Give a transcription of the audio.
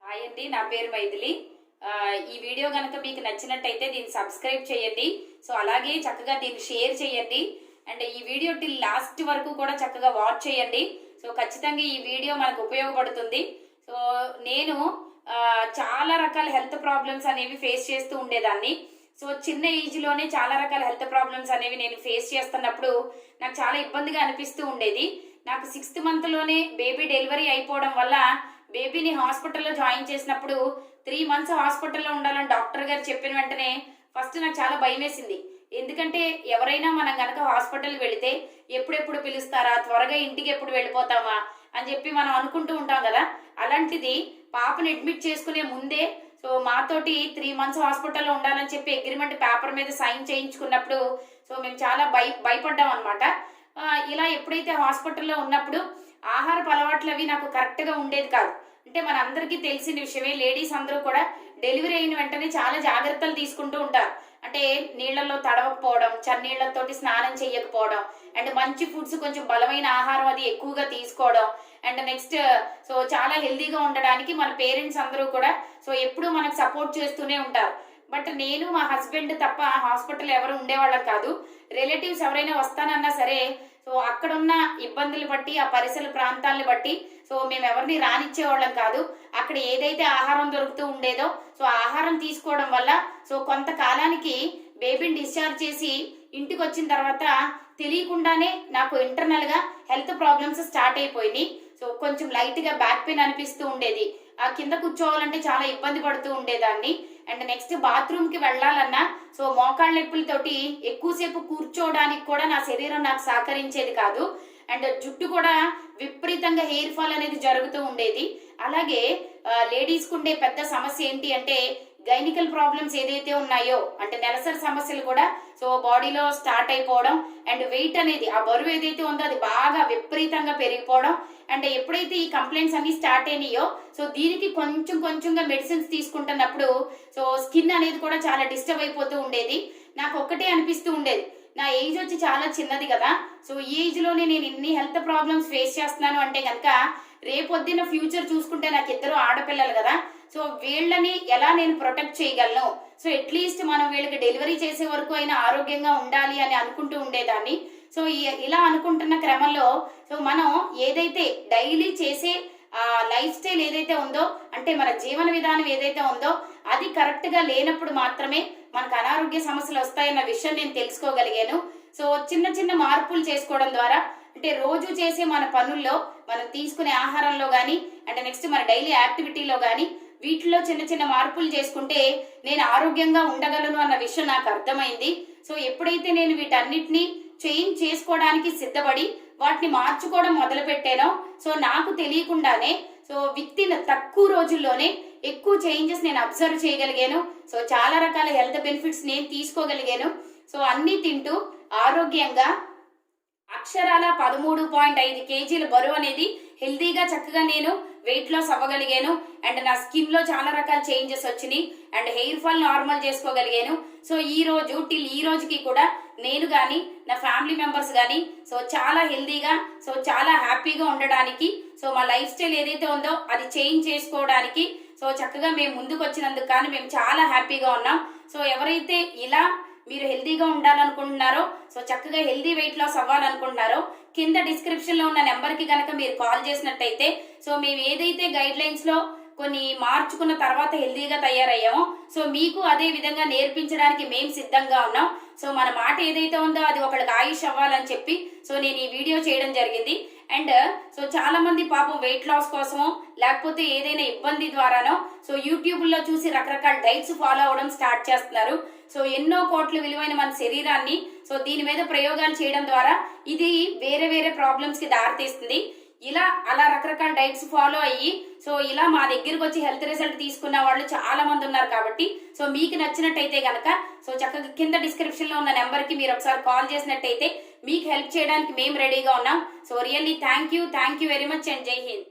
Hi అండి, నా పేరు మైథిలి. ఈ వీడియో కనుక మీకు నచ్చినట్టయితే దీన్ని సబ్స్క్రైబ్ చేయండి. సో అలాగే చక్కగా దీన్ని షేర్ చేయండి. అండ్ ఈ వీడియో టిల్ లాస్ట్ వరకు కూడా చక్కగా వాచ్ చేయండి. సో ఖచ్చితంగా ఈ వీడియో మనకు ఉపయోగపడుతుంది. సో నేను చాలా రకాల హెల్త్ ప్రాబ్లమ్స్ అనేవి ఫేస్ చేస్తూ ఉండేదాన్ని. సో చిన్న ఏజ్లోనే చాలా రకాల హెల్త్ ప్రాబ్లమ్స్ అనేవి నేను ఫేస్ చేస్తున్నప్పుడు నాకు చాలా ఇబ్బందిగా అనిపిస్తూ ఉండేది. నాకు 6th మంత్లోనే బేబీ డెలివరీ అయిపోవడం వల్ల బేబీని హాస్పిటల్లో జాయిన్ చేసినప్పుడు 3 months హాస్పిటల్లో ఉండాలని డాక్టర్ గారు చెప్పిన వెంటనే ఫస్ట్ నాకు చాలా భయం వేసింది. ఎందుకంటే ఎవరైనా మనం కనుక హాస్పిటల్కి వెళితే ఎప్పుడెప్పుడు పిలుస్తారా, త్వరగా ఇంటికి ఎప్పుడు వెళ్ళిపోతామా అని చెప్పి మనం అనుకుంటూ ఉంటాం కదా. అలాంటిది పాపని అడ్మిట్ చేసుకునే ముందే సో మాతోటి 3 months హాస్పిటల్లో ఉండాలని చెప్పి అగ్రిమెంట్ పేపర్ మీద సైన్ చేయించుకున్నప్పుడు సో మేము చాలా భయపడ్డాం అనమాట. ఇలా ఎప్పుడైతే హాస్పిటల్లో ఉన్నప్పుడు ఆహారపు అలవాట్లు అవి నాకు కరెక్ట్గా ఉండేది కాదు. అంటే మన అందరికీ తెలిసిన విషయమే, లేడీస్ అందరూ కూడా డెలివరీ అయిన వెంటనే చాలా జాగ్రత్తలు తీసుకుంటూ ఉంటారు. అంటే నీళ్లలో తడవకపోవడం, చన్నీళ్లతోటి స్నానం చేయకపోవడం, అండ్ మంచి ఫుడ్స్, కొంచెం బలమైన ఆహారం అది ఎక్కువగా తీసుకోవడం, అండ్ నెక్స్ట్ సో చాలా హెల్దీగా ఉండడానికి మన పేరెంట్స్ అందరూ కూడా సో ఎప్పుడూ మనకు సపోర్ట్ చేస్తూనే ఉంటారు. బట్ నేను మా హస్బెండ్ తప్ప హాస్పిటల్ ఎవరు ఉండేవాళ్ళం కాదు. రిలేటివ్స్ ఎవరైనా వస్తానన్నా సరే సో అక్కడున్న ఇబ్బందులు బట్టి, ఆ పరిసర ప్రాంతాలను బట్టి సో మేము ఎవరిని రానిచ్చేవాళ్ళం కాదు. అక్కడ ఏదైతే ఆహారం దొరుకుతూ ఉండేదో సో ఆహారం తీసుకోవడం వల్ల సో కొంతకాలానికి బేబీని డిశ్చార్జ్ చేసి ఇంటికి వచ్చిన తర్వాత తెలియకుండానే నాకు ఇంటర్నల్గా హెల్త్ ప్రాబ్లమ్స్ స్టార్ట్ అయిపోయినాయి. సో కొంచెం లైట్గా బ్యాక్ పెయిన్ అనిపిస్తూ ఉండేది. ఆ కింద కూర్చోవాలంటే చాలా ఇబ్బంది పడుతూ ఉండేదాన్ని. అండ్ నెక్స్ట్ బాత్రూమ్కి వెళ్ళాలన్నా సో మోకాళ్ళ నొప్పులతోటి ఎక్కువసేపు కూర్చోవడానికి కూడా నా శరీరం నాకు సహకరించేది కాదు. అండ్ జుట్టు కూడా విపరీతంగా హెయిర్ ఫాల్ అనేది జరుగుతూ ఉండేది. అలాగే లేడీస్కి ఉండే పెద్ద సమస్య ఏంటి అంటే గైనికల్ ప్రాబ్లమ్స్ ఏదైతే ఉన్నాయో, అంటే నెలసరి సమస్యలు కూడా సో బాడీలో స్టార్ట్ అయిపోవడం, అండ్ వెయిట్ అనేది, ఆ బరువు ఏదైతే ఉందో అది బాగా విపరీతంగా పెరిగిపోవడం. అండ్ ఎప్పుడైతే ఈ కంప్లైంట్స్ అన్ని స్టార్ట్ అయినాయో సో దీనికి కొంచెంగా మెడిసిన్స్ తీసుకుంటున్నప్పుడు సో స్కిన్ అనేది కూడా చాలా డిస్టర్బ్ అయిపోతూ ఉండేది. నాకు ఒక్కటే అనిపిస్తూ ఉండేది, నా ఏజ్ వచ్చి చాలా చిన్నది కదా, సో ఈ ఏజ్లోనే నేను ఇన్ని హెల్త్ ప్రాబ్లమ్స్ ఫేస్ చేస్తున్నాను అంటే కనుక రేపొద్దున ఫ్యూచర్ చూసుకుంటే నాకు 2 ఆడపిల్లలు కదా, సో వీళ్ళని ఎలా నేను ప్రొటెక్ట్ చేయగలను, సో అట్లీస్ట్ మనం వీళ్ళకి డెలివరీ చేసే వరకు అయినా ఆరోగ్యంగా ఉండాలి అని అనుకుంటూ ఉండేదాన్ని. సో ఇలా అనుకుంటున్న క్రమంలో సో మనం ఏదైతే డైలీ చేసే లైఫ్ స్టైల్ ఏదైతే ఉందో, అంటే మన జీవన విధానం ఏదైతే ఉందో అది కరెక్ట్గా లేనప్పుడు మాత్రమే మనకు అనారోగ్య సమస్యలు వస్తాయన్న విషయం నేను తెలుసుకోగలిగాను. సో చిన్న మార్పులు చేసుకోవడం ద్వారా, అంటే రోజు చేసే మన పనుల్లో, మనం తీసుకునే ఆహారంలో కానీ, అంటే నెక్స్ట్ మన డైలీ యాక్టివిటీలో కానీ వీటిలో చిన్న మార్పులు చేసుకుంటే నేను ఆరోగ్యంగా ఉండగలను అన్న విషయం నాకు అర్థమైంది. సో ఎప్పుడైతే నేను వీటన్నిటిని చేంజ్ చేసుకోవడానికి సిద్ధపడి వాటిని మార్చుకోవడం మొదలు పెట్టానో సో నాకు తెలియకుండానే సో విత్ తక్కువ రోజుల్లోనే ఎక్కువ చేంజెస్ నేను అబ్జర్వ్ చేయగలిగాను. సో చాలా రకాల హెల్త్ బెనిఫిట్స్ నేను తీసుకోగలిగాను. సో అన్నీ తింటూ ఆరోగ్యంగా అక్షరాల 13.5 kgs బరువు అనేది హెల్దీగా చక్కగా నేను వెయిట్ లాస్ అవ్వగలిగాను. అండ్ నా స్కిన్ లో చాలా రకాల చేంజెస్ వచ్చినాయి. అండ్ హెయిర్ ఫాల్ నార్మల్ చేసుకోగలిగాను. సో ఈ రోజుకి కూడా నేను కానీ నా ఫ్యామిలీ మెంబర్స్ కానీ సో చాలా హెల్దీగా, సో చాలా హ్యాపీగా ఉండడానికి, సో మా లైఫ్ స్టైల్ ఏదైతే ఉందో అది చేంజ్ చేసుకోవడానికి సో చక్కగా మేము ముందుకు వచ్చినందుకు కానీ మేము చాలా హ్యాపీగా ఉన్నాం. సో ఎవరైతే ఇలా మీరు హెల్దీగా ఉండాలనుకుంటున్నారో, సో చక్కగా హెల్దీ వెయిట్ లాస్ అవ్వాలనుకుంటున్నారో, కింద డిస్క్రిప్షన్ లో ఉన్న నెంబర్కి కనుక మీరు కాల్ చేసినట్టయితే సో మేము ఏదైతే గైడ్ లైన్స్ లో కొన్ని మార్చుకున్న తర్వాత హెల్దీగా తయారయ్యామో సో మీకు అదే విధంగా నేర్పించడానికి మేము సిద్ధంగా ఉన్నాం. సో మన మాట ఏదైతే ఉందో అది ఒకళ్ళకి ఆయుష్ అవ్వాలని చెప్పి సో నేను ఈ వీడియో చేయడం జరిగింది. అండ్ సో చాలా మంది పాపం వెయిట్ లాస్ కోసమో లేకపోతే ఏదైనా ఇబ్బంది ద్వారానో సో యూట్యూబ్లో చూసి రకరకాల డైట్స్ ఫాలో అవ్వడం స్టార్ట్ చేస్తున్నారు. సో ఎన్నో కోట్ల విలువైన మన శరీరాన్ని సో దీని మీద ప్రయోగాలు చేయడం ద్వారా ఇది వేరే ప్రాబ్లమ్స్ కి దారితీస్తుంది. అలా రకరకాల డైట్స్ ఫాలో అయ్యి సో ఇలా మా దగ్గరకు వచ్చి హెల్త్ రిజల్ట్ తీసుకున్న వాళ్ళు చాలా మంది ఉన్నారు. కాబట్టి సో మీకు నచ్చినట్టయితే కనుక సో చక్కగా కింద డిస్క్రిప్షన్ లో ఉన్న నెంబర్కి మీరు ఒకసారి కాల్ చేసినట్టయితే మీకు హెల్ప్ చేయడానికి మేము రెడీగా ఉన్నాం. So really thank you very much and జై హింద్.